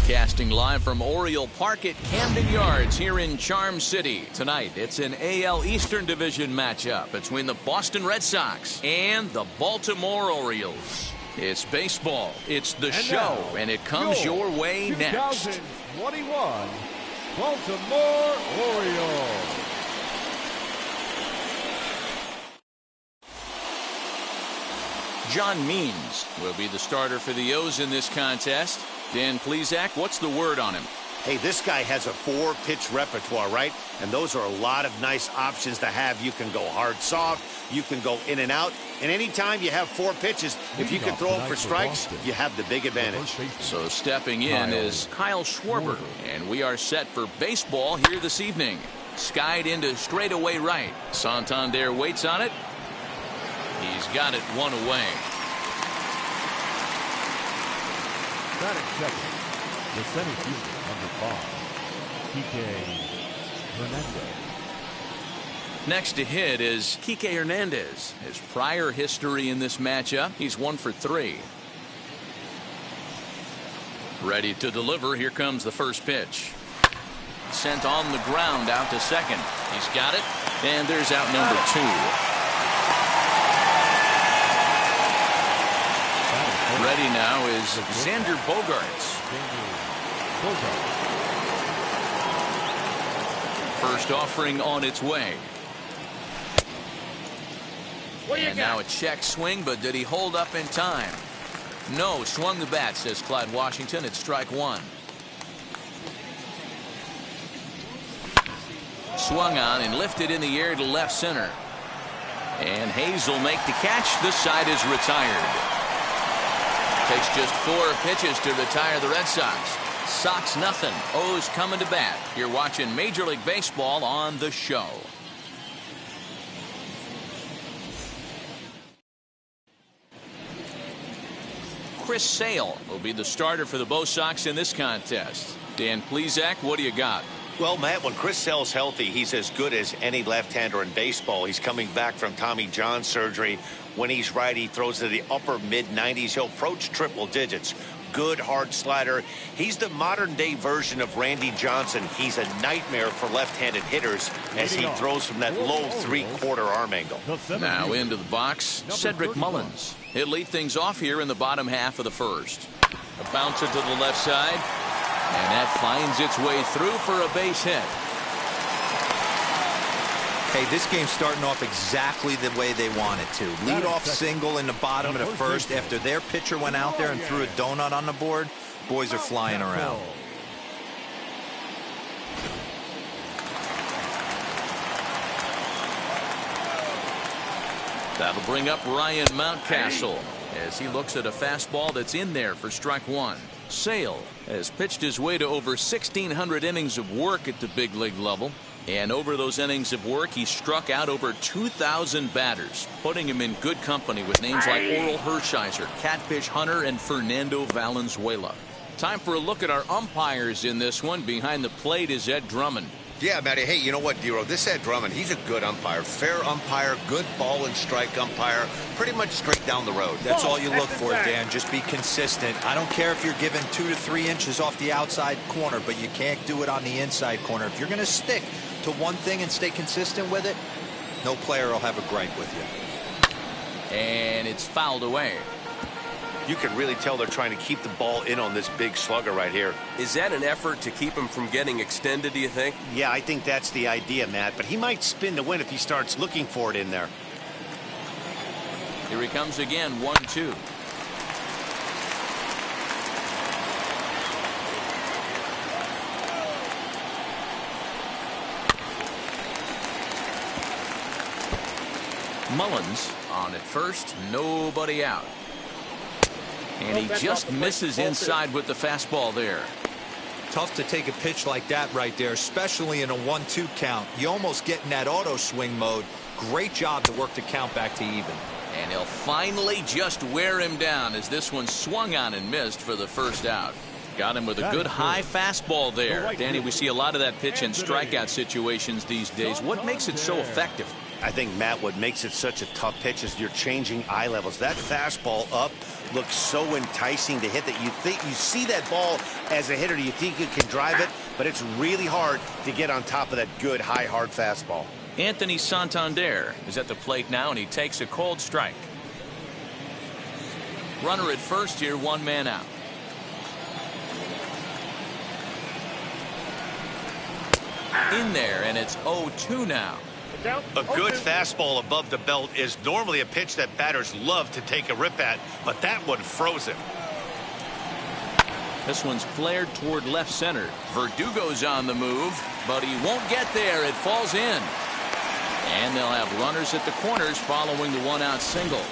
Broadcasting live from Oriole Park at Camden Yards here in Charm City. Tonight, it's an AL Eastern Division matchup between the Boston Red Sox and the Baltimore Orioles. It's baseball, it's the show, and it comes your way next. 2021 Baltimore Orioles. John Means will be the starter for the O's in this contest. Dan Plesac, what's the word on him? Hey, this guy has a 4-pitch repertoire, right? And those are a lot of nice options to have. You can go hard, soft. You can go in and out. And anytime you have 4 pitches, if you can throw them for strikes, you have the big advantage. So stepping in is Kyle Schwarber. And we are set for baseball here this evening. Skied into straightaway right. Santander waits on it. He's got it one away. Batting second, the center fielder, number 5, Kike Hernandez. Next to hit is Kike Hernandez. His prior history in this matchup, he's 1 for 3. Ready to deliver. Here comes the first pitch. Sent on the ground out to second. He's got it, and there's out number 2. Ready now is Xander Bogaerts. First offering on its way. And now a check swing, but did he hold up in time? No, swung the bat, says Clyde Washington. It's strike 1. Swung on and lifted in the air to left center. And Hayes will make the catch. This side is retired. Takes just 4 pitches to retire the Red Sox. Sox nothing. O's coming to bat. You're watching Major League Baseball on the show. Chris Sale will be the starter for the Bo Sox in this contest. Dan Plesac, what do you got? Well, Matt, when Chris Sale's healthy, he's as good as any left-hander in baseball. He's coming back from Tommy John surgery. When he's right, he throws to the upper mid-90s. He'll approach triple digits. Good hard slider. He's the modern-day version of Randy Johnson. He's a nightmare for left-handed hitters as he throws from that low 3/4 arm angle. Now into the box, Cedric Mullins. He'll lead things off here in the bottom half of the first. A bouncer to the left side. And that finds its way through for a base hit. Hey, this game's starting off exactly the way they want it to. Lead off single in the bottom of the first after their pitcher went out there and threw a donut on the board. Boys are flying around. That'll bring up Ryan Mountcastle as he looks at a fastball that's in there for strike 1. Sale has pitched his way to over 1,600 innings of work at the big league level. And over those innings of work, he struck out over 2,000 batters, putting him in good company with names like Oral Hershiser, Catfish Hunter, and Fernando Valenzuela. Time for a look at our umpires in this one. Behind the plate is Ed Drummond. Yeah, Matty. Hey, you know what, Dero? This Ed Drummond, he's a good umpire. Fair umpire, good ball and strike umpire. Pretty much straight down the road. That's all you look for, Dan. Just be consistent. I don't care if you're given 2 to 3 inches off the outside corner, but you can't do it on the inside corner. If you're going to stick to one thing and stay consistent with it, no player will have a gripe with you. And it's fouled away. You can really tell they're trying to keep the ball in on this big slugger right here. Is that an effort to keep him from getting extended, do you think? Yeah, I think that's the idea, Matt. But he might spin to win if he starts looking for it in there. Here he comes again, 1-2. Mullins on at first, nobody out. And he just misses inside with the fastball there. Tough to take a pitch like that right there, especially in a 1-2 count. You almost get in that auto swing mode. Great job to work the count back to even. And he'll finally just wear him down as this one swung on and missed for the first out. Got him with a good high fastball there. Danny, we see a lot of that pitch in strikeout situations these days. What makes it so effective? I think, Matt, what makes it such a tough pitch is you're changing eye levels. That fastball up looks so enticing to hit that you think you see that ball as a hitter. You think you can drive it, but it's really hard to get on top of that good, high, hard fastball. Anthony Santander is at the plate now, and he takes a cold strike. Runner at first here, one man out. In there, and it's 0-2 now. A good fastball above the belt is normally a pitch that batters love to take a rip at, but that one froze him. This one's flared toward left center. Verdugo's on the move, but he won't get there. It falls in. And they'll have runners at the corners following the one-out single.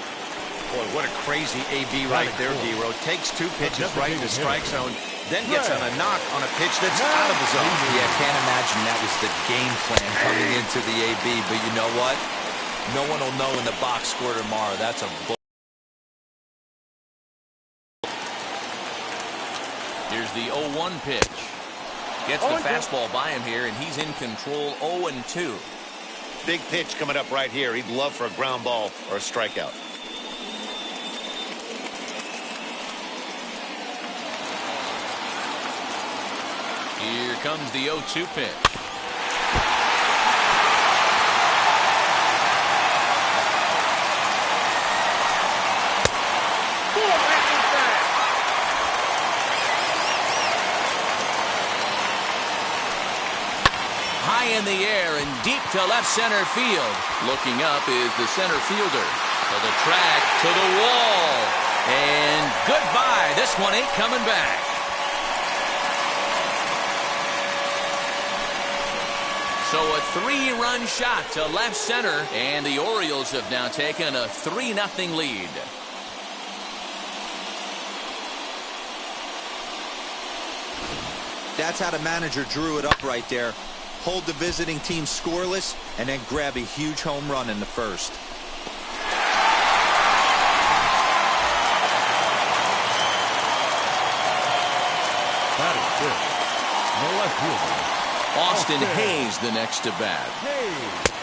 Boy, what a crazy AB right there, D-Row. Takes two pitches right in the strike zone, then gets on a knock on a pitch that's out of the zone. Yeah, can't imagine that was the game plan coming into the AB. But you know what? No one will know in the box score tomorrow. That's a bull. Here's the 0-1 pitch. Gets the fastball by him here, and he's in control. 0-2. Big pitch coming up right here. He'd love for a ground ball or a strikeout. Here comes the 0-2 pitch. High in the air and deep to left center field. Looking up is the center fielder. To the track, to the wall. And goodbye. This one ain't coming back. So a 3-run shot to left center, and the Orioles have now taken a 3-0 lead. That's how the manager drew it up right there. Hold the visiting team scoreless, and then grab a huge home run in the first. That is good. No left fielder. Austin Hayes the next to bat.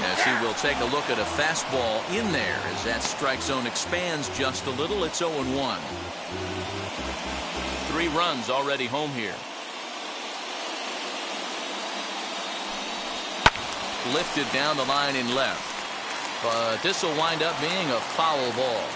As he will take a look at a fastball in there as that strike zone expands just a little. It's 0-1. 3 runs already home here. Lifted down the line in left. But this will wind up being a foul ball.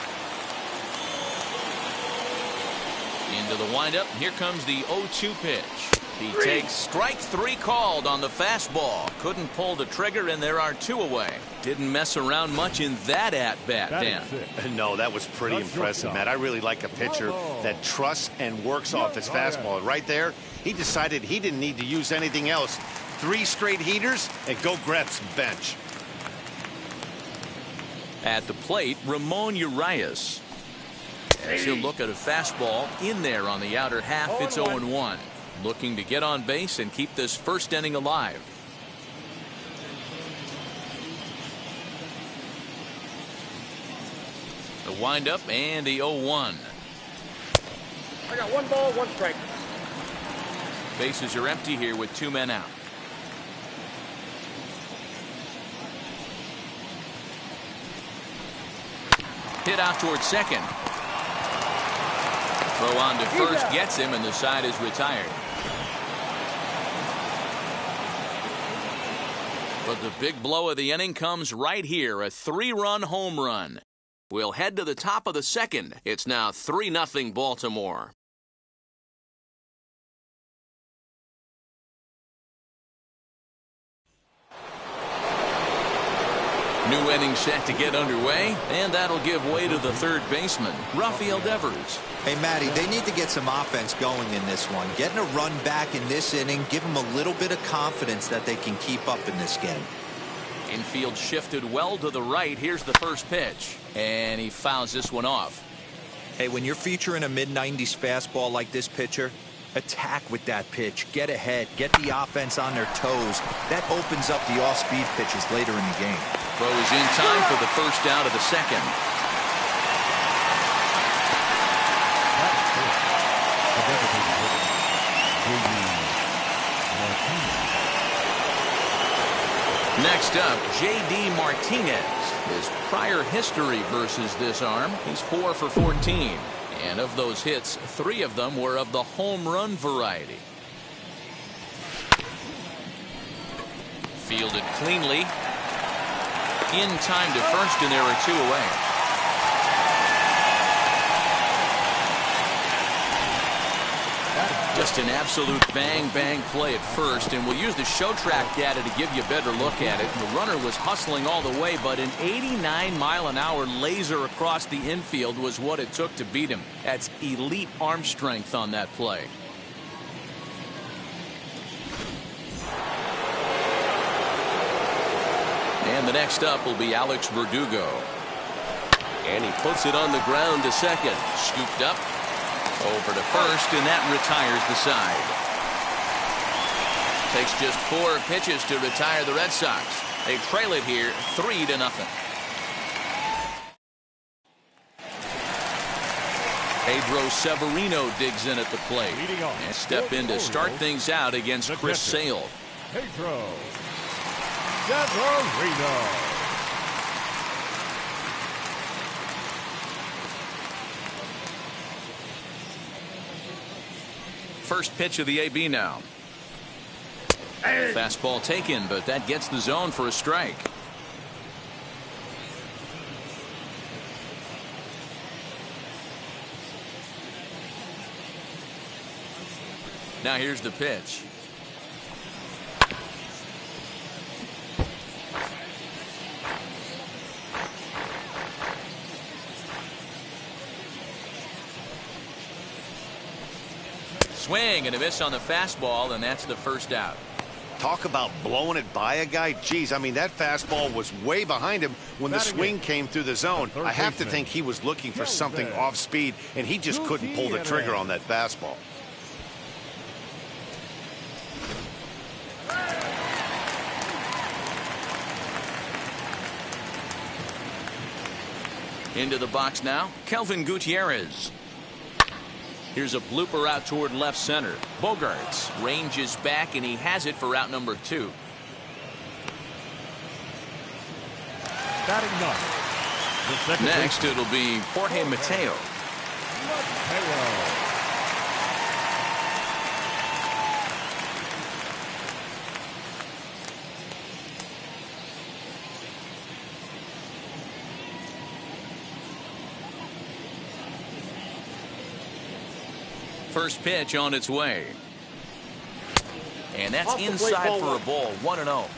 Into the windup. Here comes the 0-2 pitch. He takes strike 3 called on the fastball. Couldn't pull the trigger, and there are 2 away. Didn't mess around much in that at-bat, Dan. No, that was pretty impressive, Matt. I really like a pitcher that trusts and works off his fastball. Right there, he decided he didn't need to use anything else. 3 straight heaters, and go grab some bench. At the plate, Ramon Urias. As he'll look at a fastball in there on the outer half, it's 0-1. Looking to get on base and keep this first inning alive. The windup and the 0-1. I got 1 ball, 1 strike. Bases are empty here with 2 men out. Hit out towards second. Throw on to first gets him, and the side is retired. But the big blow of the inning comes right here, a 3-run home run. We'll head to the top of the second. It's now 3-0 Baltimore. New inning set to get underway, and that'll give way to the third baseman, Rafael Devers. Hey, Matty, they need to get some offense going in this one. Getting a run back in this inning, give them a little bit of confidence that they can keep up in this game. Infield shifted well to the right. Here's the first pitch, and he fouls this one off. Hey, when you're featuring a mid-90s fastball like this pitcher, attack with that pitch. Get ahead. Get the offense on their toes. That opens up the off-speed pitches later in the game. Throw is in time for the first out of the second. Next up, J.D. Martinez. His prior history versus this arm, he's 4 for 14. And of those hits, 3 of them were of the home run variety. Fielded cleanly. In time to first, and there are 2 away. Just an absolute bang-bang play at first, and we'll use the show track data to give you a better look at it. The runner was hustling all the way, but an 89-mile-an-hour laser across the infield was what it took to beat him. That's elite arm strength on that play. And the next up will be Alex Verdugo. And he puts it on the ground to second. Scooped up. Over to first, and that retires the side. Takes just 4 pitches to retire the Red Sox. They trail it here 3-0. Pedro Severino digs in at the plate. And step in to start things out against Chris Sale. Pedro Severino. First pitch of the AB now. Fastball taken, but that gets the zone for a strike. Now here's the pitch. Swing and a miss on the fastball, and that's the first out. Talk about blowing it by a guy. Geez, I mean, that fastball was way behind him when the swing came through the zone. I have to think he was looking for something off speed, and he just couldn't pull the trigger on that fastball. Into the box now, Kelvin Gutierrez. Here's a blooper out toward left center. Bogarts ranges back, and he has it for out number 2. Batting ninth. Next, it'll be Jorge Mateo. First pitch on its way. And that's inside for a ball. 1-0.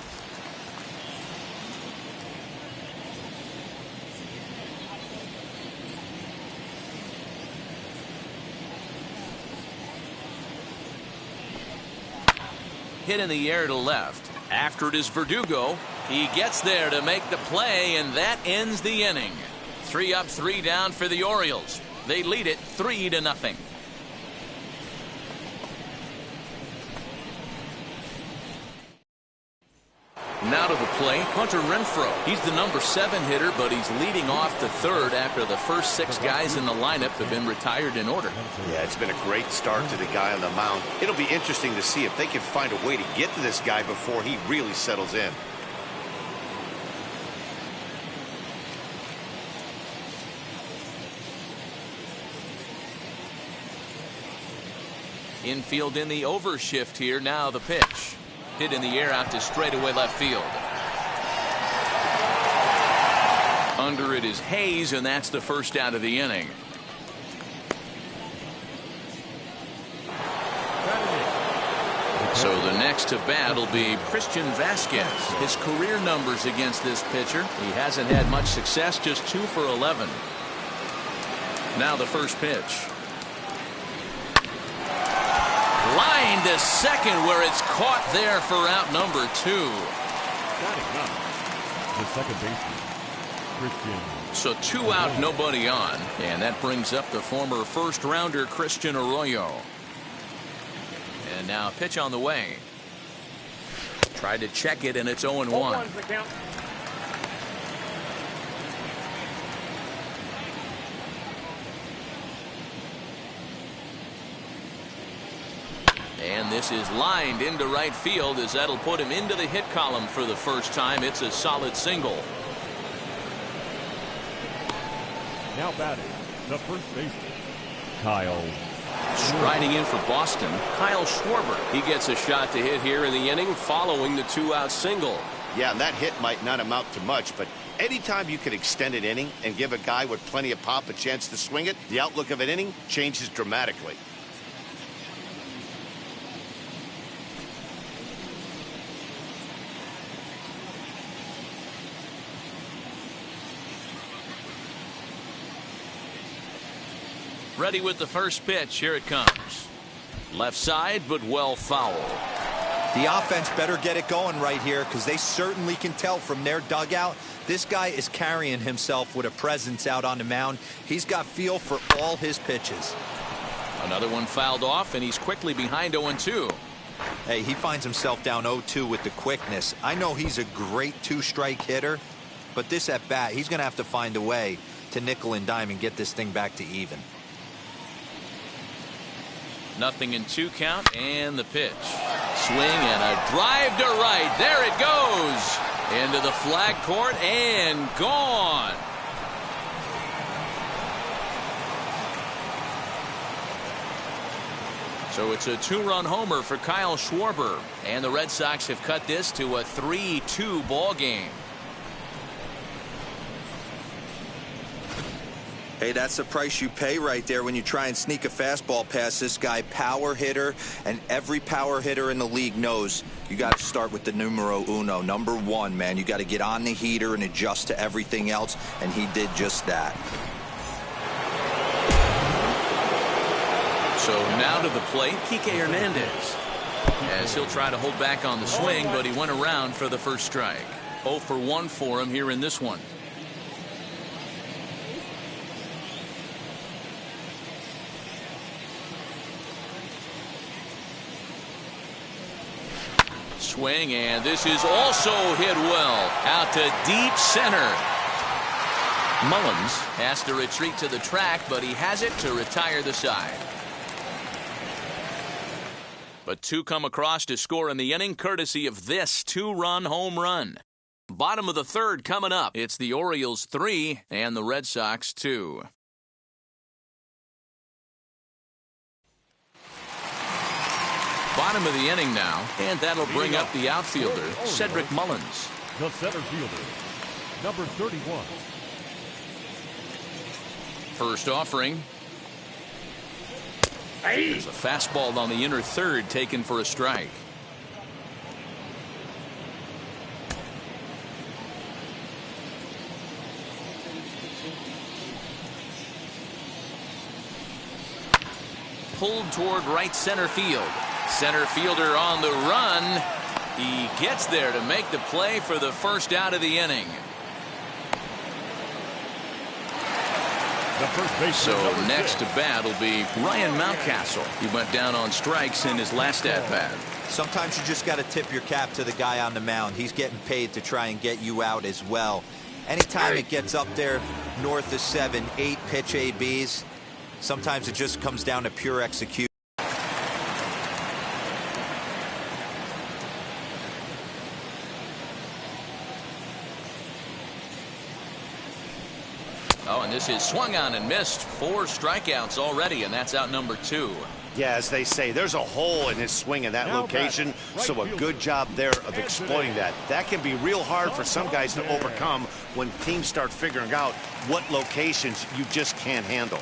Hit in the air to left. After it is Verdugo. He gets there to make the play, and that ends the inning. 3 up, 3 down for the Orioles. They lead it 3-0. Now to the plate, Hunter Renfroe. He's the number 7 hitter, but he's leading off the third after the first 6 guys in the lineup have been retired in order. Yeah, it's been a great start to the guy on the mound. It'll be interesting to see if they can find a way to get to this guy before he really settles in. Infield in the overshift here. Now the pitch. Hit in the air out to straightaway left field. Under it is Hayes, and that's the first out of the inning. So the next to bat will be Christian Vasquez. His career numbers against this pitcher. He hasn't had much success, just 2 for 11. Now the first pitch. Line to second, where it's caught there for out number 2. The second baseman, Christian. So 2 out, nobody on. And that brings up the former first-rounder Christian Arroyo. And now a pitch on the way. Tried to check it, and it's 0-1. And this is lined into right field as that'll put him into the hit column for the first time. It's a solid single. Now batting, the first baseman, Kyle. Striding in for Boston, Kyle Schwarber. He gets a shot to hit here in the inning following the 2-out single. Yeah, and that hit might not amount to much, but anytime you can extend an inning and give a guy with plenty of pop a chance to swing it, the outlook of an inning changes dramatically. Ready with the first pitch. Here it comes. Left side, but well fouled. The offense better get it going right here, because they certainly can tell from their dugout this guy is carrying himself with a presence out on the mound. He's got feel for all his pitches. Another one fouled off, and he's quickly behind 0-2. Hey, he finds himself down 0-2 with the quickness. I know he's a great two-strike hitter, but this at bat, he's going to have to find a way to nickel and dime and get this thing back to even. 0-2 count, and the pitch. Swing and a drive to right. There it goes. Into the flag court and gone. So it's a 2-run homer for Kyle Schwarber. And the Red Sox have cut this to a 3-2 ball game. Hey, that's the price you pay right there when you try and sneak a fastball past this guy. Power hitter, and every power hitter in the league knows you got to start with the numero uno, number 1, man. You got to get on the heater and adjust to everything else, and he did just that. So now to the plate, Kike Hernandez. As he'll try to hold back on the swing, but he went around for the first strike. 0 for 1 for him here in this one. Swing, and this is also hit well out to deep center. Mullins has to retreat to the track, but he has it to retire the side. But 2 come across to score in the inning, courtesy of this 2-run home run. Bottom of the 3rd coming up. It's the Orioles 3 and the Red Sox 2. Bottom of the inning now, and that'll bring up the outfielder, Cedric Mullins. The center fielder, number 31. First offering. There's a fastball on the inner 3rd taken for a strike. Pulled toward right center field. Center fielder on the run. He gets there to make the play for the first out of the inning. So next to bat will be Ryan Mountcastle. He went down on strikes in his last at-bat. Sometimes you just got to tip your cap to the guy on the mound. He's getting paid to try and get you out as well. Anytime it gets up there north of 7, 8 pitch ABs, sometimes it just comes down to pure execution. Oh, and this is swung on and missed. 4 strikeouts already, and that's out number 2. Yeah, as they say, there's a hole in his swing in that location, so a good job there of exploiting that. That can be real hard for some guys to overcome when teams start figuring out what locations you just can't handle.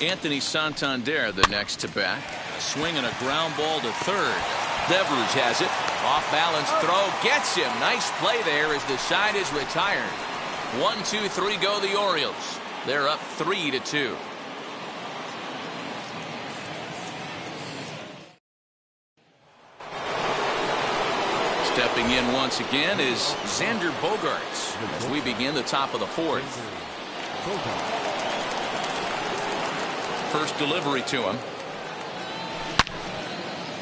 Anthony Santander the next to bat. Swing and a ground ball to 3rd. Devers has it. Off balance throw gets him. Nice play there as the side is retired. 1, 2, 3 go the Orioles. They're up 3-2. Stepping in once again is Xander Bogaerts as we begin the top of the 4th. First delivery to him.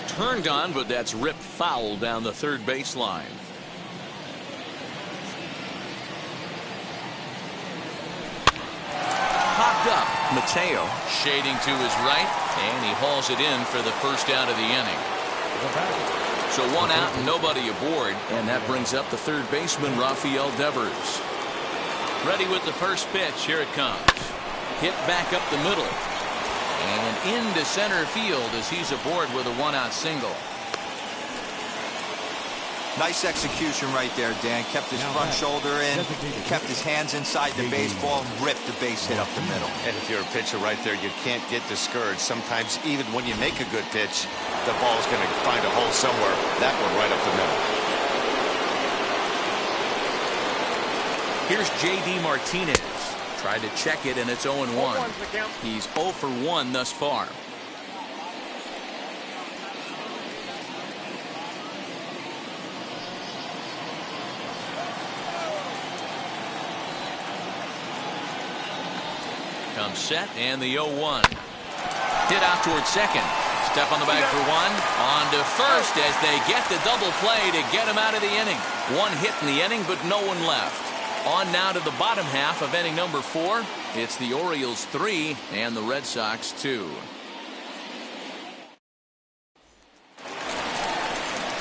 Turned on, but that's ripped foul down the 3rd baseline. Popped up. Mateo shading to his right, and he hauls it in for the first out of the inning. So one out and nobody aboard, and that brings up the third baseman, Rafael Devers. Ready with the first pitch. Here it comes. Hit back up the middle. And into center field as he's aboard with a one-out single. Nice execution right there, Dan. Kept his front shoulder in, kept his hands inside the baseball, and ripped the base hit up the middle. And if you're a pitcher right there, you can't get discouraged. Sometimes even when you make a good pitch, the ball's going to find a hole somewhere. That one right up the middle. Here's J.D. Martinez. Tried to check it, and it's 0-1. He's 0 for 1 thus far. Comes set, and the 0-1. Hit out towards second. Step on the bag for one. On to first as they get the double play to get him out of the inning. One hit in the inning, but no one left. On now to the bottom half of inning number 4. It's the Orioles 3 and the Red Sox 2.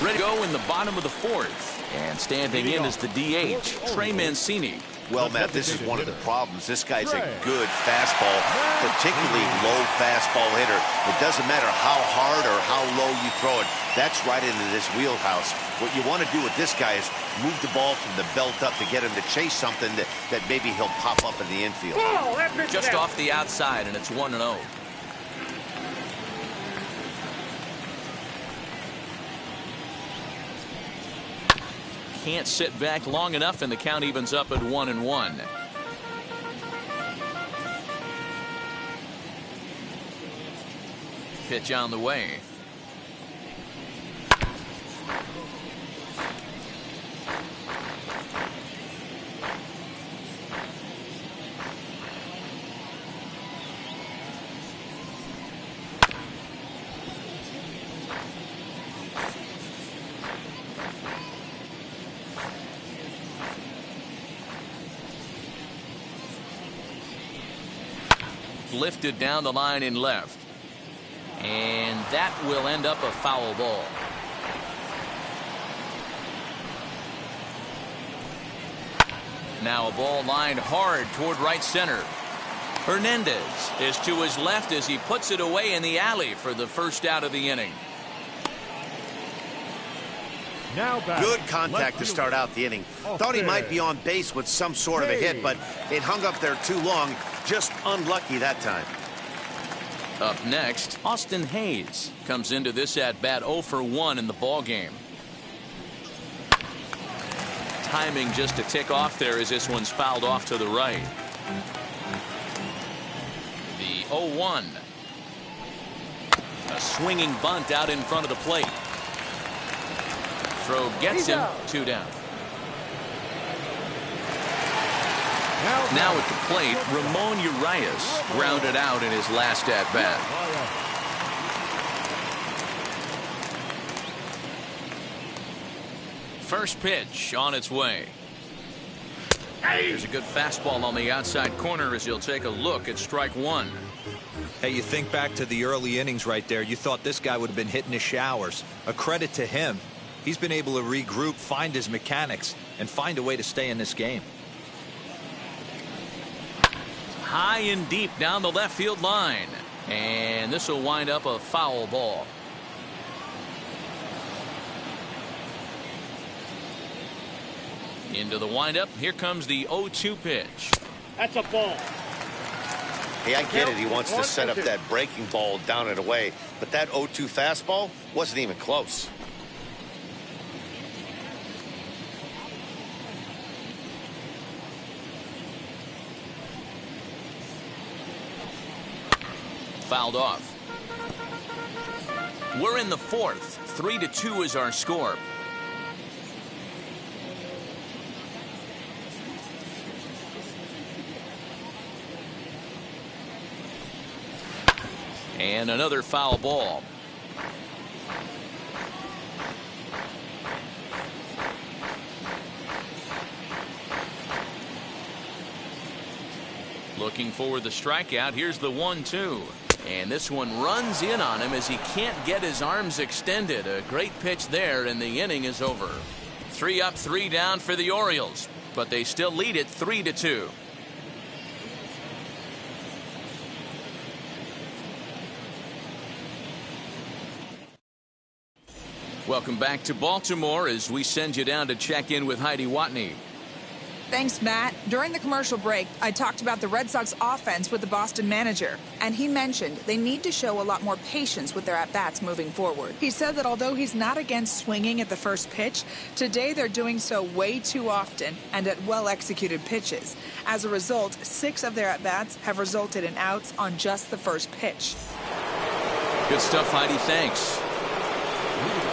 Ready to go in the bottom of the 4th. And standing in is the DH, Trey Mancini. Well, Matt, this is one of the problems. This guy's a good fastball, particularly low fastball hitter. It doesn't matter how hard or how low you throw it. That's right into this wheelhouse. What you want to do with this guy is move the ball from the belt up to get him to chase something that maybe he'll pop up in the infield. Just off the outside, and it's 1-0. Can't sit back long enough, and the count evens up at 1-1. Pitch on the way. Lifted down the line in left. And that will end up a foul ball. Now a ball lined hard toward right center. Hernandez is to his left as he puts it away in the alley for the first out of the inning. Good contact to start out the inning. Thought he might be on base with some sort of a hit, but it hung up there too long. Just unlucky that time. Up next, Austin Hayes comes into this at-bat 0 for 1 in the ball game. Timing just to tick off there as this one's fouled off to the right. The 0-1. A swinging bunt out in front of the plate. Throw gets him, 2 down. Now at the plate, Ramon Urias grounded out in his last at-bat. First pitch on its way. There's a good fastball on the outside corner as he'll take a look at strike 1. Hey, you think back to the early innings right there. You thought this guy would have been hitting his showers. A credit to him. He's been able to regroup, find his mechanics, and find a way to stay in this game. High and deep down the left field line. And this will wind up a foul ball. Into the windup. Here comes the 0-2 pitch. That's a ball. Hey, I get it. He wants to set up that breaking ball down and away. But that 0-2 fastball wasn't even close. Fouled off. We're in the 4th. 3-2 is our score. And another foul ball. Looking for the strikeout. Here's the 1-2. And this one runs in on him as he can't get his arms extended. A great pitch there, and the inning is over. 3 up, 3 down for the Orioles, but they still lead it 3-2. Welcome back to Baltimore as we send you down to check in with Heidi Watney. Thanks, Matt. During the commercial break, I talked about the Red Sox offense with the Boston manager, and he mentioned they need to show a lot more patience with their at-bats moving forward. He said that although he's not against swinging at the first pitch, today they're doing so way too often and at well-executed pitches. As a result, 6 of their at-bats have resulted in outs on just the first pitch. Good stuff, Heidi. Thanks.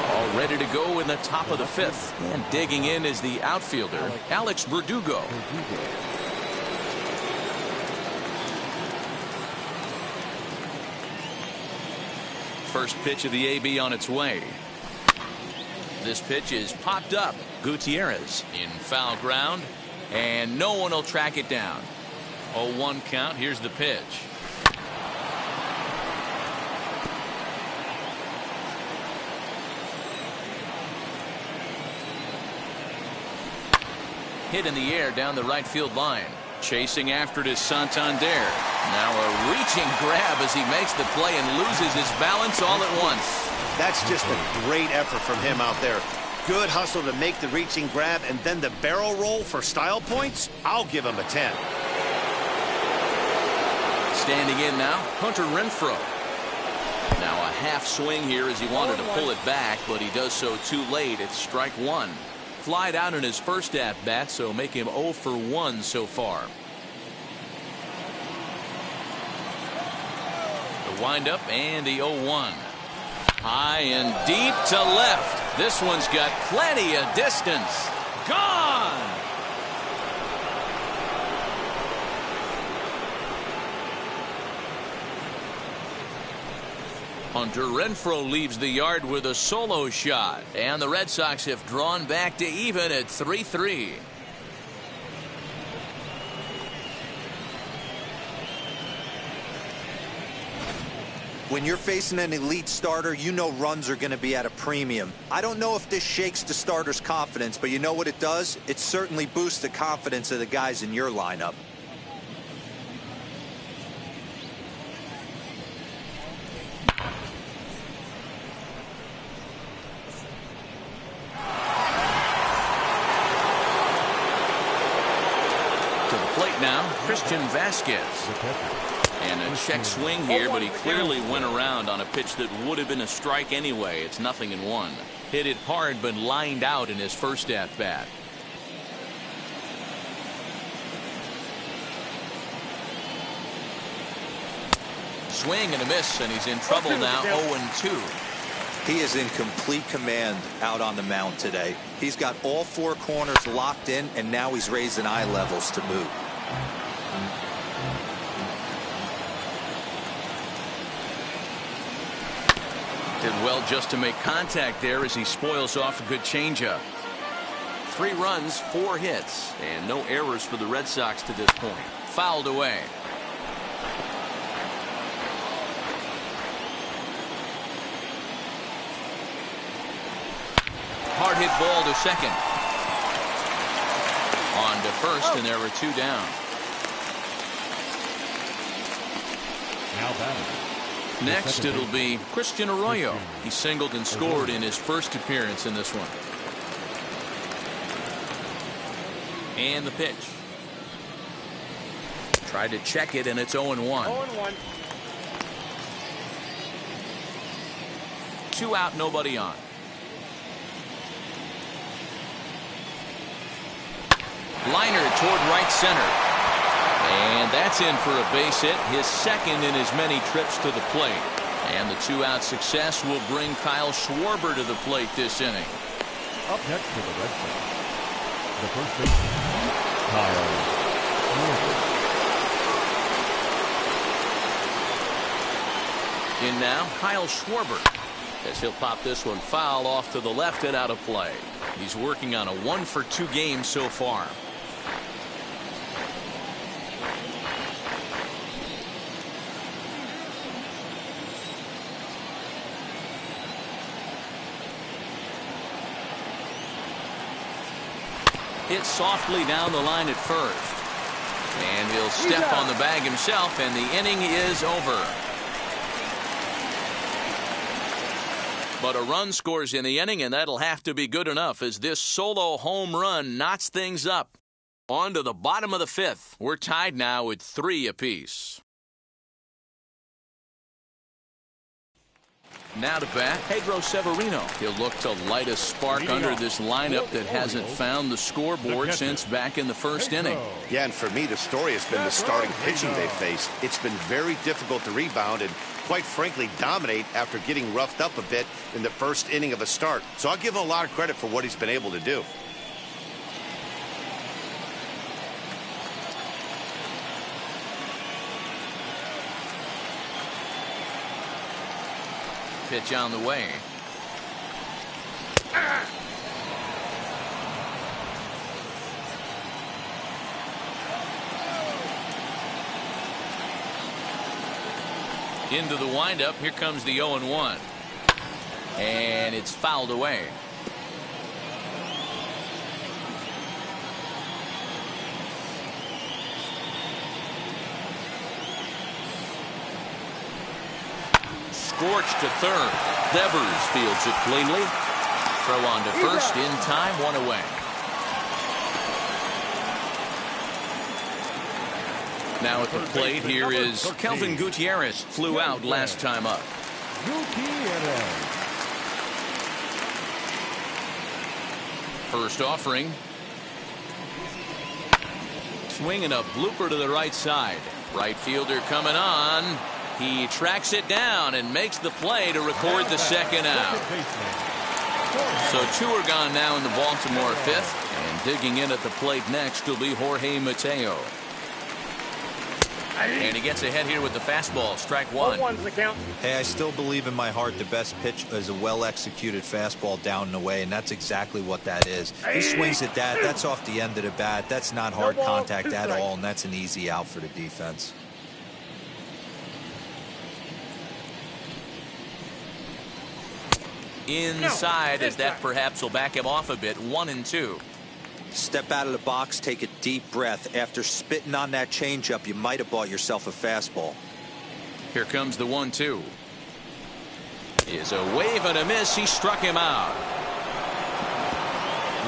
All ready to go in the top of the 5th. And digging in is the outfielder, Alex Verdugo. First pitch of the AB on its way. This pitch is popped up. Gutierrez in foul ground, and no one will track it down. 0-1 count. Here's the pitch. Hit in the air down the right field line. Chasing after it is Santander. Now a reaching grab as he makes the play and loses his balance all at once. That's just a great effort from him out there. Good hustle to make the reaching grab, and then the barrel roll for style points. I'll give him a 10. Standing in now, Hunter Renfroe. Now a half swing here as he wanted to pull it back, but he does so too late. It's strike 1. Flied out in his first at-bat, so make him 0 for 1 so far. The windup and the 0-1. High and deep to left. This one's got plenty of distance. Gone! Hunter Renfroe leaves the yard with a solo shot, and the Red Sox have drawn back to even at 3-3. When you're facing an elite starter, you know runs are going to be at a premium. I don't know if this shakes the starter's confidence, but you know what it does? It certainly boosts the confidence of the guys in your lineup. Now, Christian Vasquez. And a check swing here, but he clearly went around on a pitch that would have been a strike anyway. It's 0-1. Hit it hard, but lined out in his first at-bat. Swing and a miss, and he's in trouble now, 0-2. He is in complete command out on the mound today. He's got all 4 corners locked in, and now he's raising eye levels to move. Did well just to make contact there as he spoils off a good changeup. 3 runs, 4 hits, and no errors for the Red Sox to this point. Fouled away. Hard hit ball to second. On to first, and there were 2 down. Now batting. Next, it'll be Christian Arroyo. He singled and scored in his first appearance in this one. And the pitch. Tried to check it, and it's 0-1. 0-1. 2 out, nobody on. Liner toward right center. And that's in for a base hit, his second in as many trips to the plate. And the 2-out success will bring Kyle Schwarber to the plate this inning. Up next for the Red Sox, the first baseman, Kyle Schwarber. In now, Kyle Schwarber, as he'll pop this one foul off to the left and out of play. He's working on a 1-for-2 game so far. Hit softly down the line at first. And he'll step on the bag himself, and the inning is over. But a run scores in the inning, and that'll have to be good enough as this solo home run knots things up. On to the bottom of the fifth. We're tied now at 3 apiece. Now to bat, Pedro Severino. He'll look to light a spark under this lineup that hasn't found the scoreboard since back in the first inning. Yeah, and for me, the story has been the starting pitching they faced. It's been very difficult to rebound and, quite frankly, dominate after getting roughed up a bit in the first inning of a start. So I'll give him a lot of credit for what he's been able to do. Pitch on the way. Into the windup. Here comes the 0-1. And it's fouled away. Scorched to third. Devers fields it cleanly. Throw on to first in time, 1 away. Now at the plate here is Kelvin Gutierrez. Flew out last time up. First offering. Swinging a blooper to the right side. Right fielder coming on. He tracks it down and makes the play to record the second out. So 2 are gone now in the Baltimore fifth. And digging in at the plate next will be Jorge Mateo. And he gets ahead here with the fastball. Strike 1. Hey, I still believe in my heart the best pitch is a well-executed fastball down and away, and that's exactly what that is. He swings at that. That's off the end of the bat. That's not hard contact at all, and that's an easy out for the defense. Inside, as that perhaps will back him off a bit. 1-2. Step out of the box, take a deep breath. After spitting on that changeup, you might have bought yourself a fastball. Here comes the 1-2. Is a wave and a miss. He struck him out.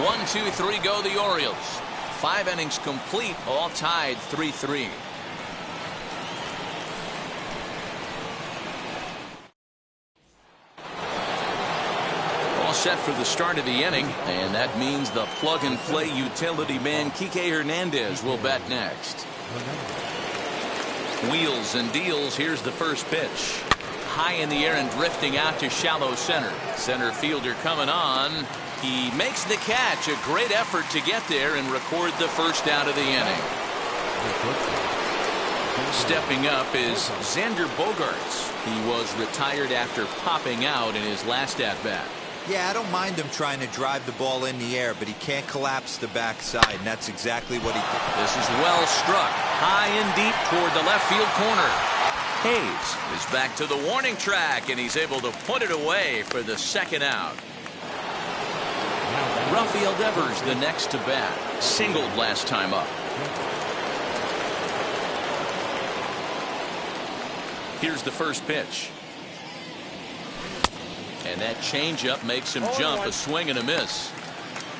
1, 2, 3 go the Orioles. 5 innings complete, all tied 3-3. Set for the start of the inning, and that means the plug-and-play utility man Kike Hernandez will bat next. Wheels and deals. Here's the first pitch. High in the air and drifting out to shallow center. Center fielder coming on. He makes the catch. A great effort to get there and record the first out of the inning. Stepping up is Xander Bogaerts. He was retired after popping out in his last at-bat. Yeah, I don't mind him trying to drive the ball in the air, but he can't collapse the backside, and that's exactly what he did. This is well struck. High and deep toward the left field corner. Hayes is back to the warning track, and he's able to put it away for the second out. Rafael Devers, the next to bat. Singled last time up. Here's the first pitch. And that changeup makes him jump. A swing and a miss.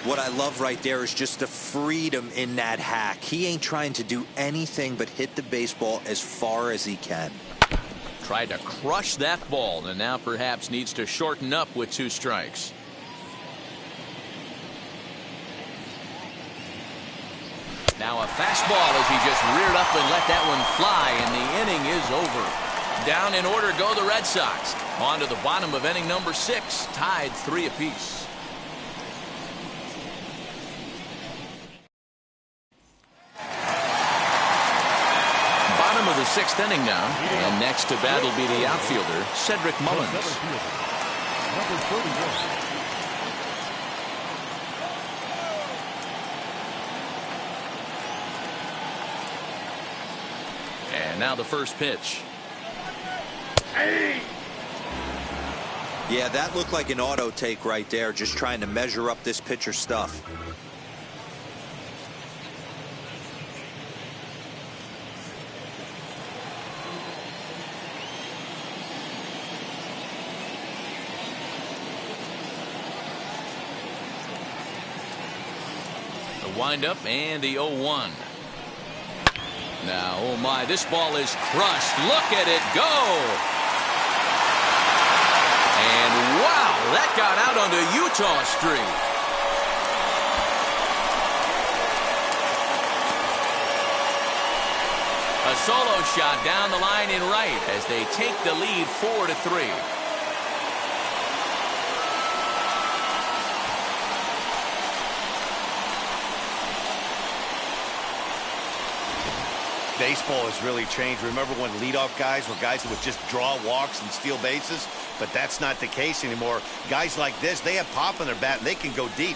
What I love right there is just the freedom in that hack. He ain't trying to do anything but hit the baseball as far as he can. Tried to crush that ball, and now perhaps needs to shorten up with 2 strikes. Now a fastball as he just reared up and let that one fly, and the inning is over. Down in order go the Red Sox. On to the bottom of inning number 6, tied 3 apiece. Bottom of the 6th inning now, and next to bat will be the outfielder, Cedric Mullins. Number 31. And now the first pitch. Yeah, that looked like an auto take right there, just trying to measure up this pitcher's stuff. windup and the 0-1. Now, oh my, this ball is crushed. Look at it go. And wow, that got out onto Utah Street. A solo shot down the line in right as they take the lead 4-3. Baseball has really changed. Remember when leadoff guys were guys that would just draw walks and steal bases? But that's not the case anymore. Guys like this, they have pop in their bat and they can go deep.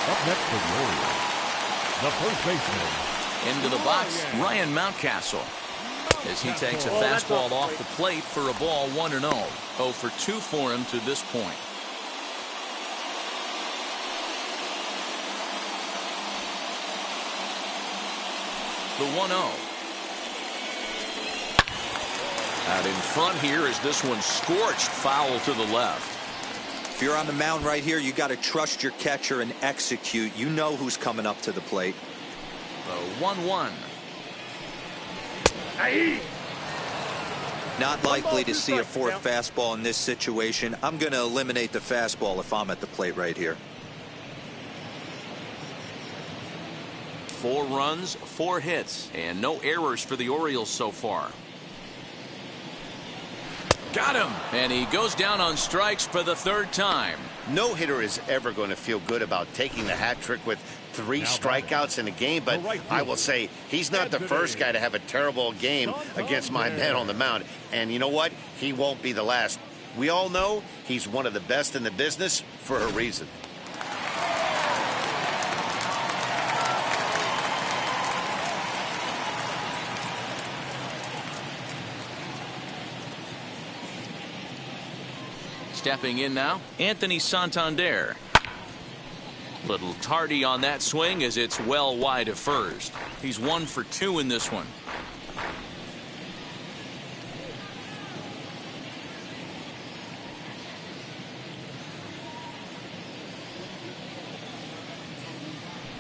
Up next for the Orioles, the first baseman. Into the box, Ryan Mountcastle, as he takes a fastball off the plate for a ball 1-0. 0 for 2 for him to this point. The 1-0. Out in front here as this one scorched foul to the left. If you're on the mound right here, you got to trust your catcher and execute. You know who's coming up to the plate. The 1-1. Not likely to see a fourth fastball in this situation. I'm going to eliminate the fastball if I'm at the plate right here. 4 runs, 4 hits, and no errors for the Orioles so far. Got him! And he goes down on strikes for the 3rd time. No hitter is ever going to feel good about taking the hat trick with 3 strikeouts in a game, but I will say he's not the first guy to have a terrible game against my man on the mound. And you know what? He won't be the last. We all know he's one of the best in the business for a reason. Stepping in now, Anthony Santander. Little tardy on that swing as it's well wide of first. He's 1 for 2 in this one.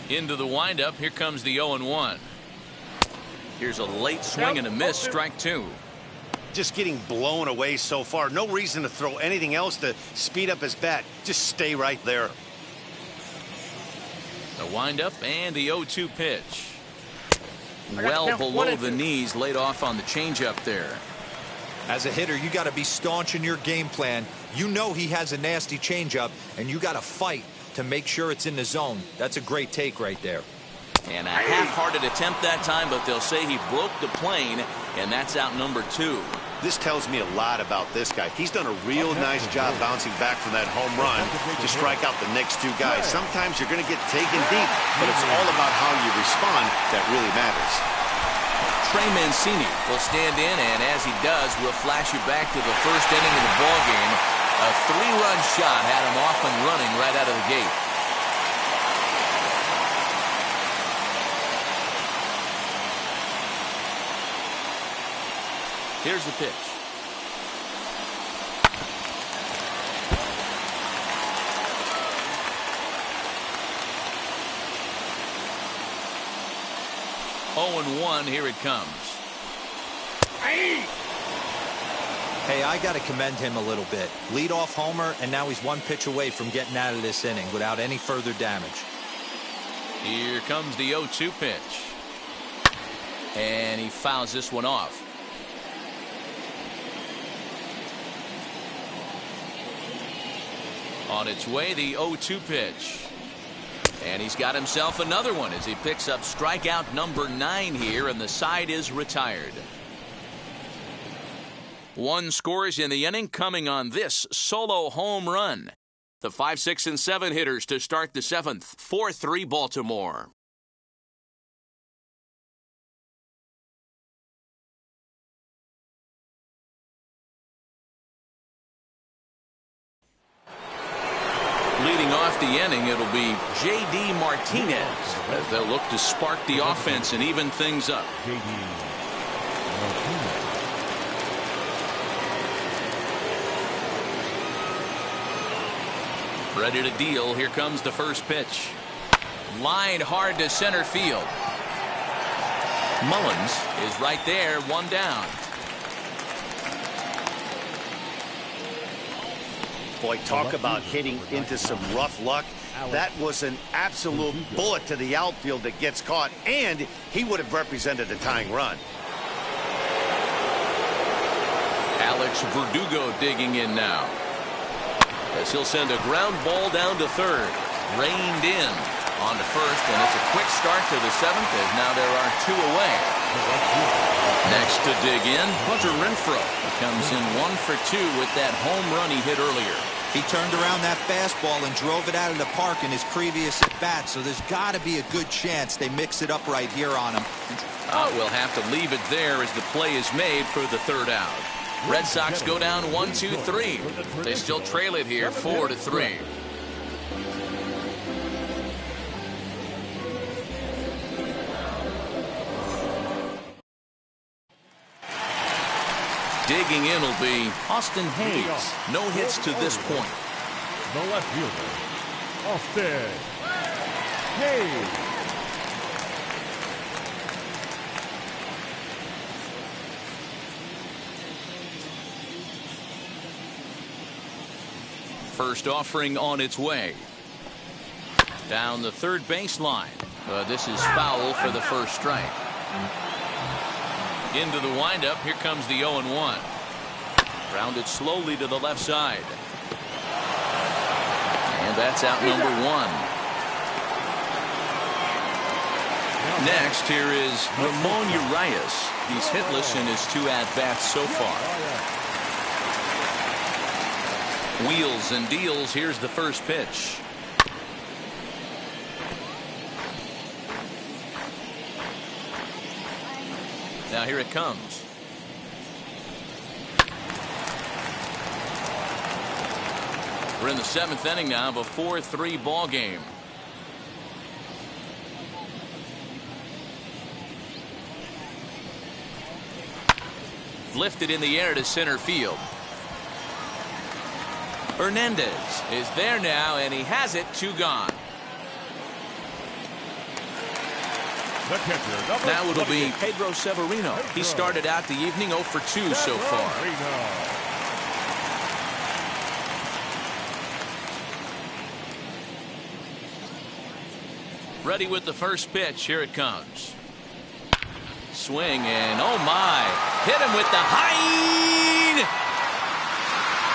Into the windup, here comes the 0-1. Here's a late swing and a miss, strike 2. Just getting blown away so far. No reason to throw anything else to speed up his bat. Just stay right there. The windup and the 0-2 pitch. Well below the knees, laid off on the changeup there. As a hitter, you got to be staunch in your game plan. You know he has a nasty changeup, and you got to fight to make sure it's in the zone. That's a great take right there. And a half-hearted attempt that time, but they'll say he broke the plane, and that's out number 2. This tells me a lot about this guy. He's done a real nice job bouncing back from that home run to strike out the next 2 guys. Sometimes you're going to get taken deep, but it's all about how you respond that really matters. Trey Mancini will stand in, and as he does, we'll flash you back to the 1st inning of the ballgame. A 3-run shot had him off and running right out of the gate. Here's the pitch. Oh, and 1, here it comes. Hey, I got to commend him a little bit. Leadoff homer, and now he's 1 pitch away from getting out of this inning without any further damage. Here comes the 0-2 pitch. And he fouls this one off. On its way, the 0-2 pitch. And he's got himself another one as he picks up strikeout number 9 here, and the side is retired. 1 scores in the inning coming on this solo home run. The 5, 6, and 7 hitters to start the 7th. 4-3 Baltimore. Leading off the inning, it'll be J.D. Martinez as they'll look to spark the offense and even things up. J.D. Martinez. Ready to deal. Here comes the first pitch. Lined hard to center field. Mullins is right there, one down. Boy, talk about hitting into some rough luck. That was an absolute bullet to the outfield that gets caught, and he would have represented a tying run. Alex Verdugo digging in now, as he'll send a ground ball down to third. Reined in on to first, and it's a quick start to the seventh, as now there are two away. Next to dig in, Hunter Renfroe. He comes in 1 for 2 with that home run he hit earlier. He turned around that fastball and drove it out of the park in his previous at-bat, so there's got to be a good chance they mix it up right here on him. We'll have to leave it there as the play is made for the third out. Red Sox go down 1-2-3. They still trail it here 4-3. Digging in will be Austin Hayes. No hits to this point. The left fielder, Austin Hayes. First offering on its way. Down the third baseline. This is foul for the first strike. Into the windup. Here comes the 0-1. Grounded slowly to the left side. And that's out number 1. Next, here is Ramon Urias. He's hitless in his 2 at-bats so far. Wheels and deals. Here's the first pitch. Now here it comes. We're in the 7th inning now of a 4-3 ball game. Lifted in the air to center field. Hernandez is there now, and he has it. 2 gone. Now it'll be Pedro Severino. He started out the evening 0 for 2 so far. Ready with the first pitch. Here it comes. Swing, and oh my. Hit him with the high.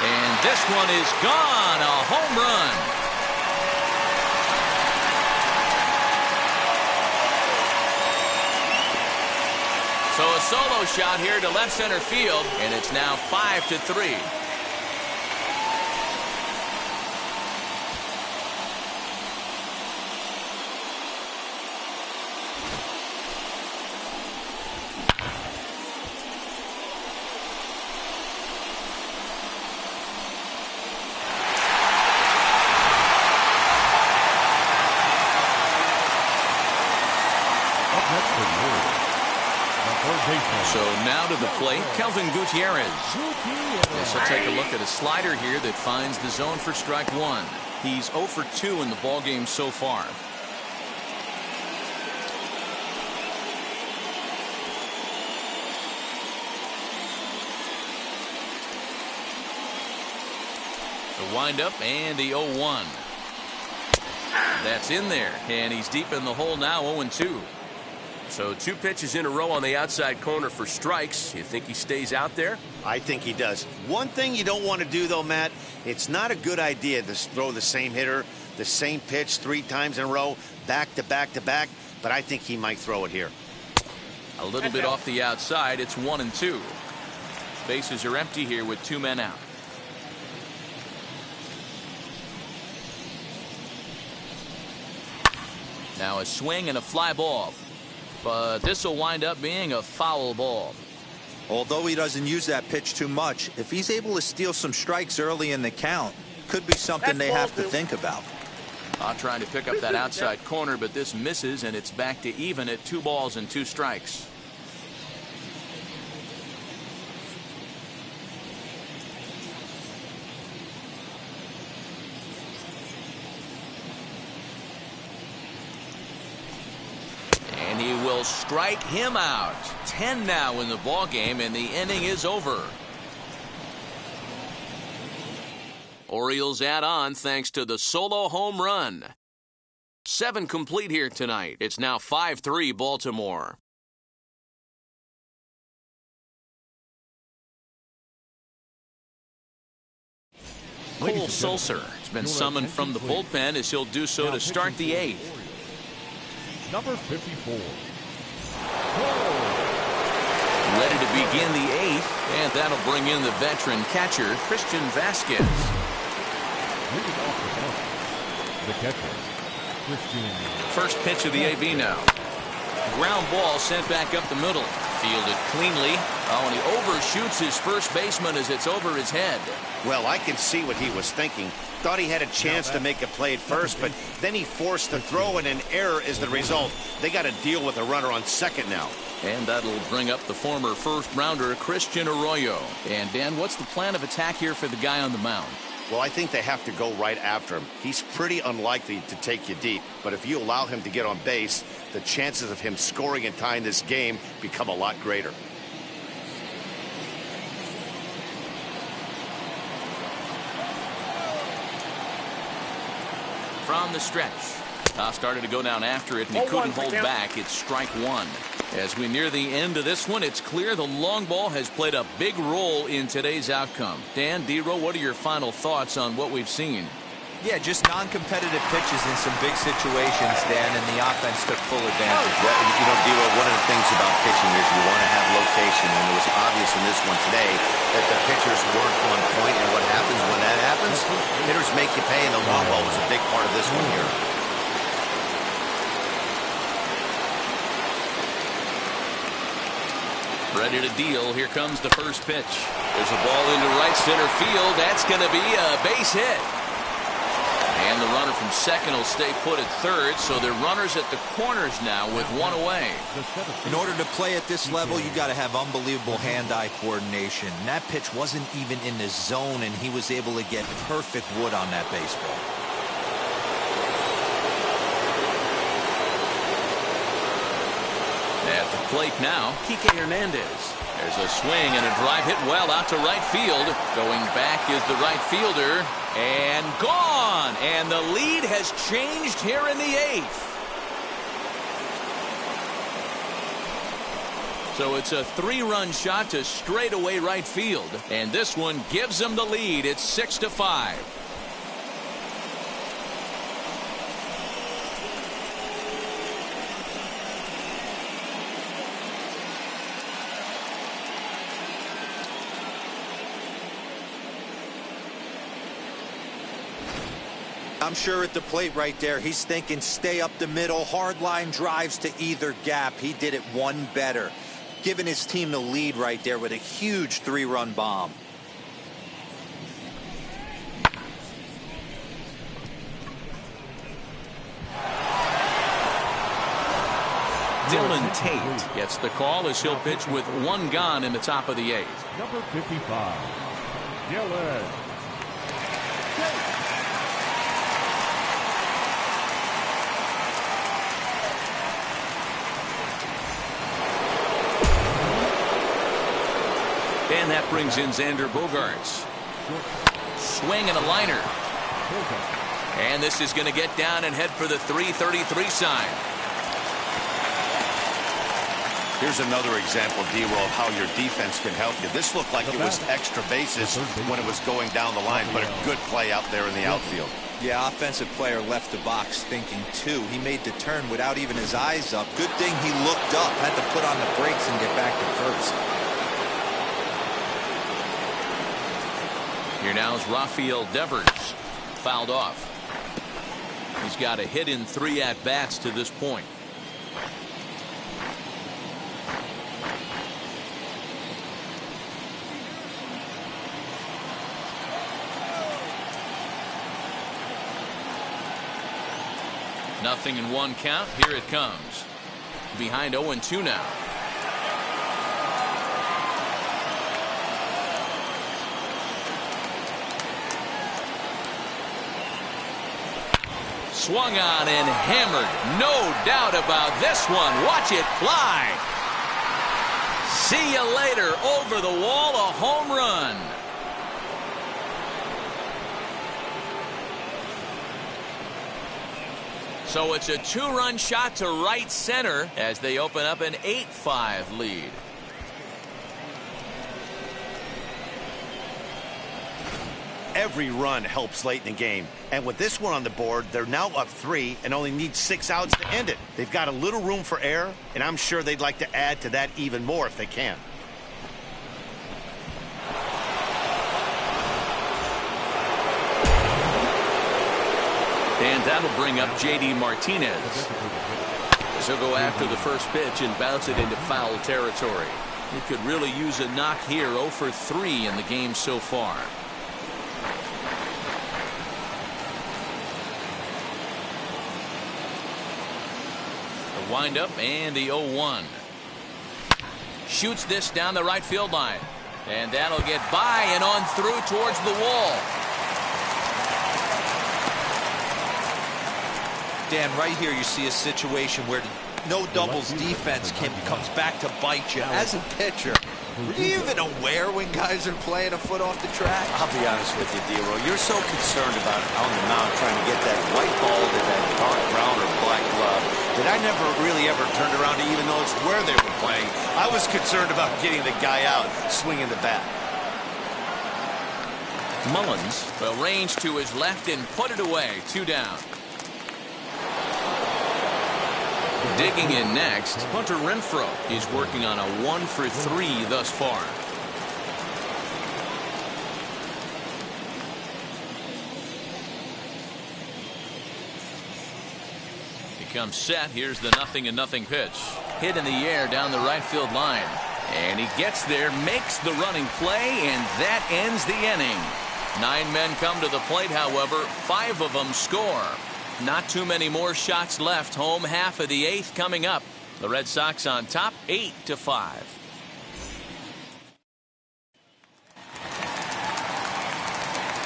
And this one is gone. A home run. So a solo shot here to left center field, and it's now 5-3. So now to the plate, Kelvin Gutierrez. Yes, we'll take a look at a slider here that finds the zone for strike 1. He's 0 for 2 in the ballgame so far. The windup and the 0-1. That's in there, and he's deep in the hole now, 0-2. So 2 pitches in a row on the outside corner for strikes. You think he stays out there? I think he does. One thing you don't want to do, though, Matt, it's not a good idea to throw the same hitter, the same pitch 3 times in a row, back to back to back, but I think he might throw it here. A little bit off the outside. It's 1-2. Bases are empty here with 2 men out. Now a swing and a fly ball. But this will wind up being a foul ball. Although he doesn't use that pitch too much, if he's able to steal some strikes early in the count, could be something they have to think about. Trying to pick up that outside corner, but this misses, and it's back to even at 2 balls and 2 strikes. And he will strike him out. 10 now in the ball game, and the inning is over. Orioles add on thanks to the solo home run. 7 complete here tonight. It's now 5-3 Baltimore. Cole Sulser has been summoned from the bullpen as he'll do so to start the 8th. Number 54. Ready to begin the 8th, and that'll bring in the veteran catcher, Christian Vasquez. Leading off the catcher, Christian. First pitch of the AB now. Ground ball sent back up the middle. Fielded cleanly. Oh, and he overshoots his first baseman as it's over his head. Well, I can see what he was thinking. Thought he had a chance to make a play at first, but then he forced the throw, and an error is the result. They got to deal with a runner on second now. And that'll bring up the former first-rounder, Christian Arroyo. And, Dan, what's the plan of attack here for the guy on the mound? Well, I think they have to go right after him. He's pretty unlikely to take you deep, but if you allow him to get on base, the chances of him scoring and tying this game become a lot greater. From the stretch. Started to go down after it, and he couldn't hold back. It's strike 1. As we near the end of this one, it's clear the long ball has played a big role in today's outcome. Dan, D-Row, what are your final thoughts on what we've seen? Yeah, just non-competitive pitches in some big situations, Dan, and the offense took full advantage. Well, you know, D-Row, one of the things about pitching is you want to have location, and it was obvious in this one today that the pitchers weren't on point, and what happens when that happens? Hitters make you pay, and the long ball was a big part of this one here. Ready to deal. Here comes the first pitch. There's a ball into right center field. That's going to be a base hit. And the runner from second will stay put at third, so they're runners at the corners now with 1 away. In order to play at this level, you got to have unbelievable hand-eye coordination. And that pitch wasn't even in the zone, and he was able to get perfect wood on that baseball. At the plate now, Kike Hernandez. There's a swing and a drive hit well out to right field. Going back is the right fielder. And gone. And the lead has changed here in the 8th. So it's a 3-run shot to straightaway right field. And this one gives them the lead. It's 6-5. I'm sure at the plate right there, he's thinking stay up the middle, hard line drives to either gap. He did it one better, giving his team the lead right there with a huge 3-run bomb. Dylan Tate gets the call as he'll pitch with 1 gone in the top of the 8th. Number 55, Dylan Tate. And that brings in Xander Bogaerts. Swing and a liner. And this is going to get down and head for the 333 sign. Here's another example, D-Row, of how your defense can help you. This looked like it was extra bases when it was going down the line, but a good play out there in the outfield. Yeah, offensive player left the box thinking too. He made the turn without even his eyes up. Good thing he looked up, had to put on the brakes and get back to first. Here now is Rafael Devers. Fouled off. He's got a hit in 3 at-bats to this point. 0-1 count. Here it comes. Behind 0-2 now. Swung on and hammered. No doubt about this one. Watch it fly. See you later. Over the wall, a home run. So it's a 2-run shot to right center as they open up an 8-5 lead. Every run helps late in the game. And with this one on the board, they're now up 3 and only need 6 outs to end it. They've got a little room for error, and I'm sure they'd like to add to that even more if they can. And that'll bring up J.D. Martinez. He'll go after the first pitch and bounce it into foul territory. He could really use a knock here. 0 for 3 in the game so far. The windup and the 0-1. Shoots this down the right field line. And that'll get by and on through towards the wall. Dan, right here you see a situation where no doubles defense comes back to bite you. As a pitcher, are you even aware when guys are playing a foot off the track? I'll be honest with you, D-Roy. You're so concerned about on the mound trying to get that white ball to that dark brown or black glove that I never really ever turned around to even notice where they were playing. I was concerned about getting the guy out, swinging the bat. Mullins will range to his left and put it away. 2 down. Digging in next, Hunter Renfroe. He's working on a 1 for 3 thus far. He comes set. Here's the 0-0 pitch. Hit in the air down the right field line. And he gets there, makes the running play, and that ends the inning. 9 men come to the plate, however. 5 of them score. Not too many more shots left. Home half of the 8th coming up. The Red Sox on top 8-5.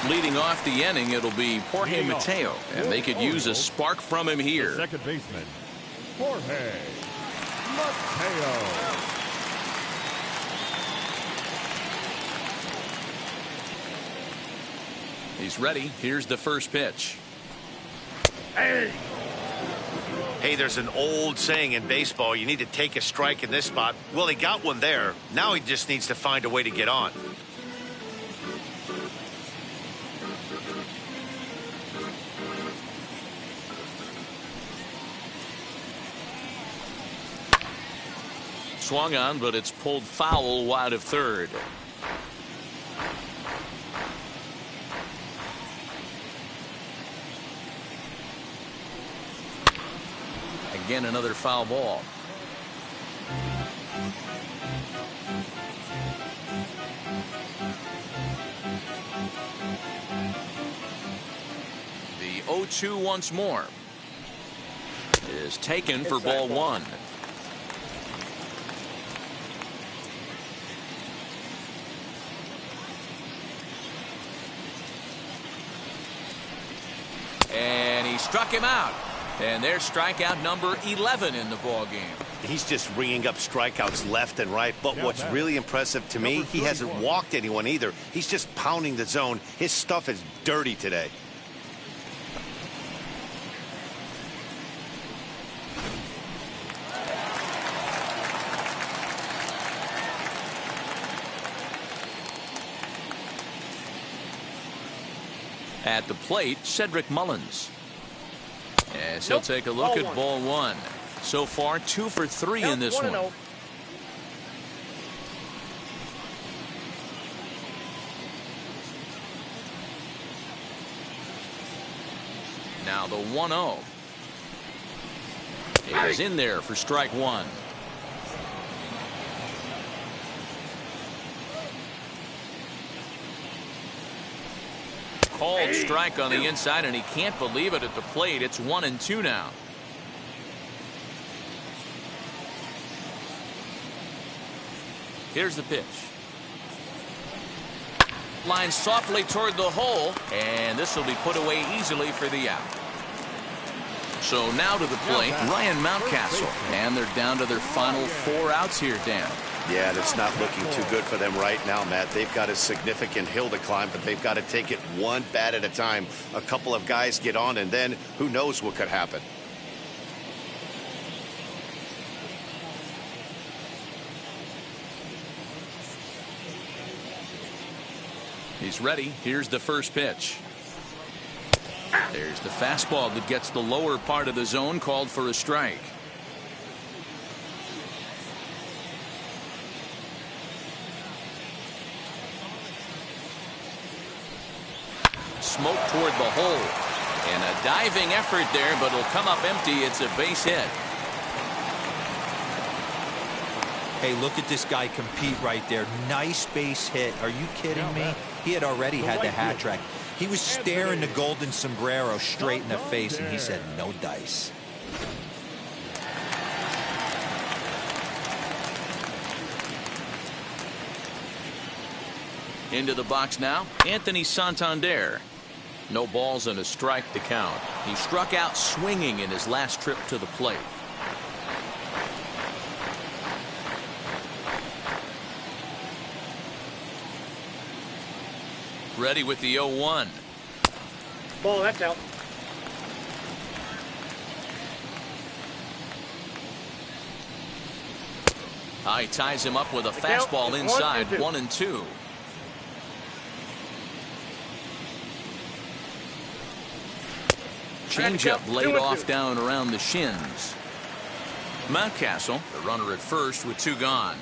Leading off the inning, it'll be Jorge Mateo, and they could use a spark from him here. Second baseman, Jorge Mateo. He's ready. Here's the first pitch. Hey, there's an old saying in baseball, you need to take a strike in this spot. Well, he got one there. Now he just needs to find a way to get on. Swung on, but it's pulled foul wide of third. Again, another foul ball. The 0-2 once more is taken for ball 1. And he struck him out. And there's strikeout number 11 in the ball game. He's just ringing up strikeouts left and right. But what's really impressive to me, he hasn't walked anyone either. He's just pounding the zone. His stuff is dirty today. At the plate, Cedric Mullins. As he'll take a look at ball 1. So far, 2 for 3 in this one. Now the 1-0 is in there for strike 1. Called strike on the inside, and he can't believe it at the plate. It's 1-2 now. Here's the pitch. Line softly toward the hole, and this will be put away easily for the out. So now to the plate, Ryan Mountcastle, and they're down to their final 4 outs here, Dan. Yeah, and it's not looking too good for them right now, Matt. They've got a significant hill to climb, but they've got to take it one bat at a time. A couple of guys get on, and then who knows what could happen. He's ready. Here's the first pitch. There's the fastball that gets the lower part of the zone, called for a strike. Smoke toward the hole. And a diving effort there, but it'll come up empty. It's a base hit. Hey, look at this guy compete right there. Nice base hit. Are you kidding me? He had already had the hat trick. He was staring the golden sombrero straight in the face, and he said, no dice. Into the box now, Anthony Santander. No balls and a strike to count. He struck out swinging in his last trip to the plate. Ready with the 0-1. Ball, that's out. He ties him up with a fastball inside, 1-2. Changeup laid off down around the shins. Mountcastle, the runner at first with 2 gone.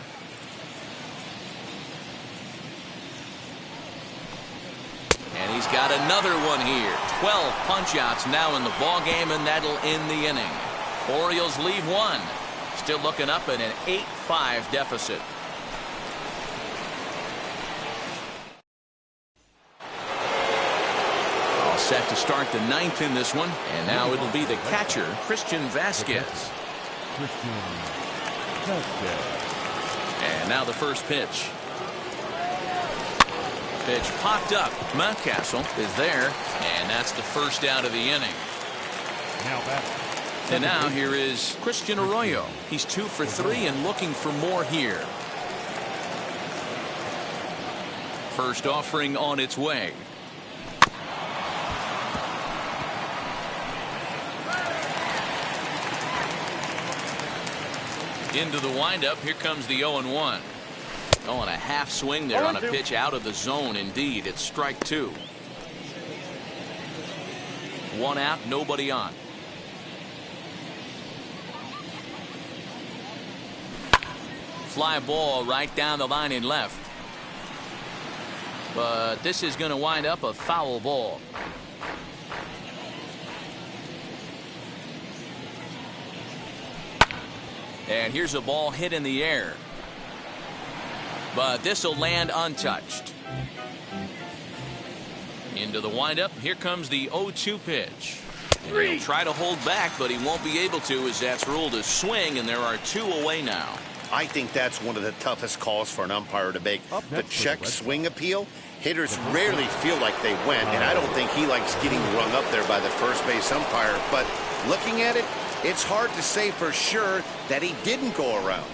And he's got another one here. 12 punch-outs now in the ball game, and that'll end the inning. Orioles leave 1. Still looking up at an 8-5 deficit. All set to start the 9th in this one, and now it'll be the catcher, Christian Vasquez. And now the first pitch. Pitch popped up. Mountcastle is there, and that's the first out of the inning. And now here is Christian Arroyo. He's 2 for 3 and looking for more here. First offering on its way. Into the windup. Here comes the 0-1. Oh, and a half swing there on a pitch out of the zone. Indeed, it's strike 2. 1 out, nobody on. Fly ball right down the line in left. But this is going to wind up a foul ball. And here's a ball hit in the air. But this will land untouched. Into the windup. Here comes the 0-2 pitch. And he'll try to hold back, but he won't be able to, as that's ruled a swing, and there are 2 away now. I think that's one of the toughest calls for an umpire to make. The check swing appeal. Hitters rarely feel like they went, and I don't think he likes getting rung up there by the first base umpire. But looking at it, it's hard to say for sure that he didn't go around.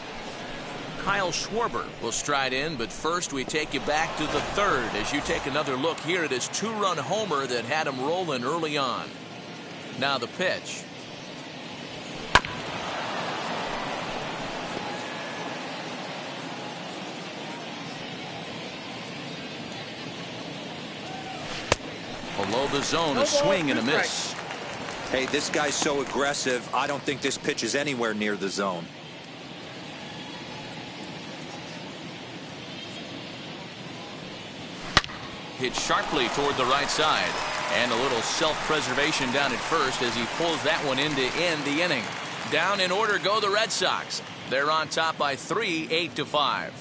Kyle Schwarber will stride in, but first we take you back to the 3rd as you take another look here at his 2-run homer that had him rolling early on. Now the pitch. Below the zone, a swing and a miss. Hey, this guy's so aggressive. I don't think this pitch is anywhere near the zone. Hit sharply toward the right side. And a little self-preservation down at first as he pulls that one in to end the inning. Down in order go the Red Sox. They're on top by 3, 8-5.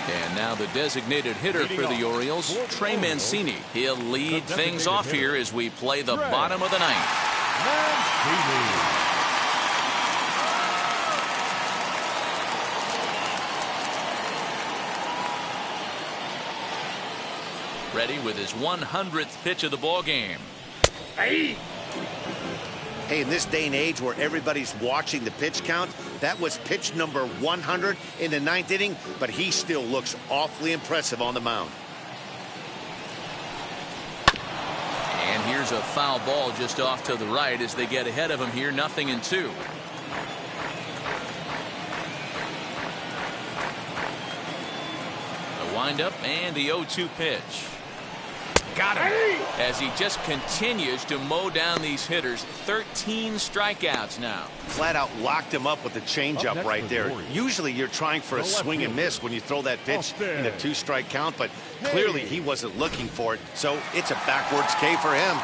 And now the designated hitter for the Orioles, Trey Mancini. He'll lead things off here as we play the bottom of the ninth. Ready with his 100th pitch of the ball game. Hey, in this day and age where everybody's watching the pitch count, that was pitch number 100 in the ninth inning, but he still looks awfully impressive on the mound. And here's a foul ball just off to the right as they get ahead of him here, 0-2. The windup and the 0-2 pitch. Got him. As he just continues to mow down these hitters. 13 strikeouts now. Flat out locked him up with the changeup right there. Usually you're trying for a swing and miss when you throw that pitch in a 2-strike count, but clearly he wasn't looking for it, so it's a backwards K for him.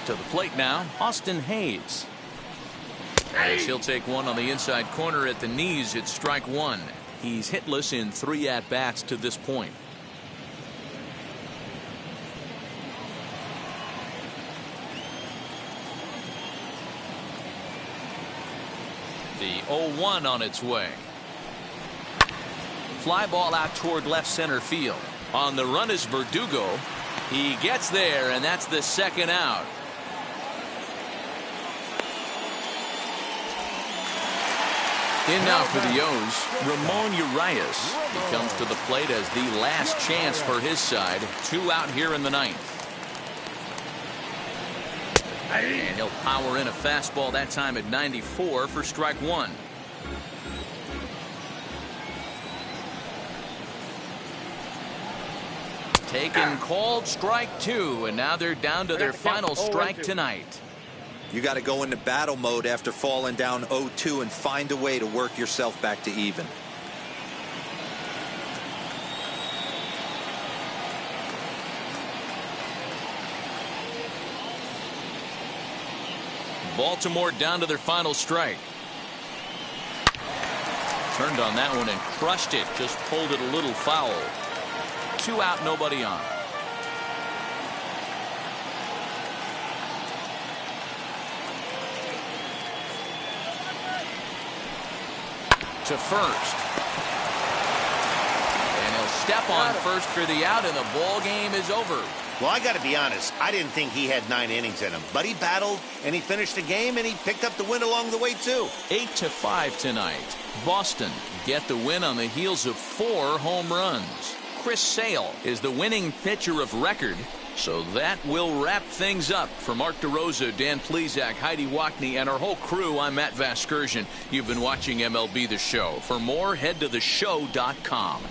To the plate now, Austin Hayes. As he'll take one on the inside corner at the knees, it's strike one. He's hitless in 3 at-bats to this point. The 0-1 on its way. Fly ball out toward left center field. On the run is Verdugo. He gets there, and that's the second out. In now for the O's, Ramon Urias. He comes to the plate as the last chance for his side. 2 out here in the ninth. And he'll power in a fastball that time at 94 for strike one. Taken, called, strike two, and now they're down to their final strike tonight. You got to go into battle mode after falling down 0-2 and find a way to work yourself back to even. Baltimore down to their final strike. Turned on that one and crushed it. Just pulled it a little foul. 2 out, nobody on. To first. And he'll step on first for the out, and the ball game is over. Well, I got to be honest, I didn't think he had 9 innings in him, but he battled and he finished the game and he picked up the win along the way too. 8-5 tonight. Boston get the win on the heels of 4 home runs. Chris Sale is the winning pitcher of record. So that will wrap things up. For Mark DeRosa, Dan Plesac, Heidi Wackney, and our whole crew, I'm Matt Vasgersian. You've been watching MLB The Show. For more, head to theshow.com.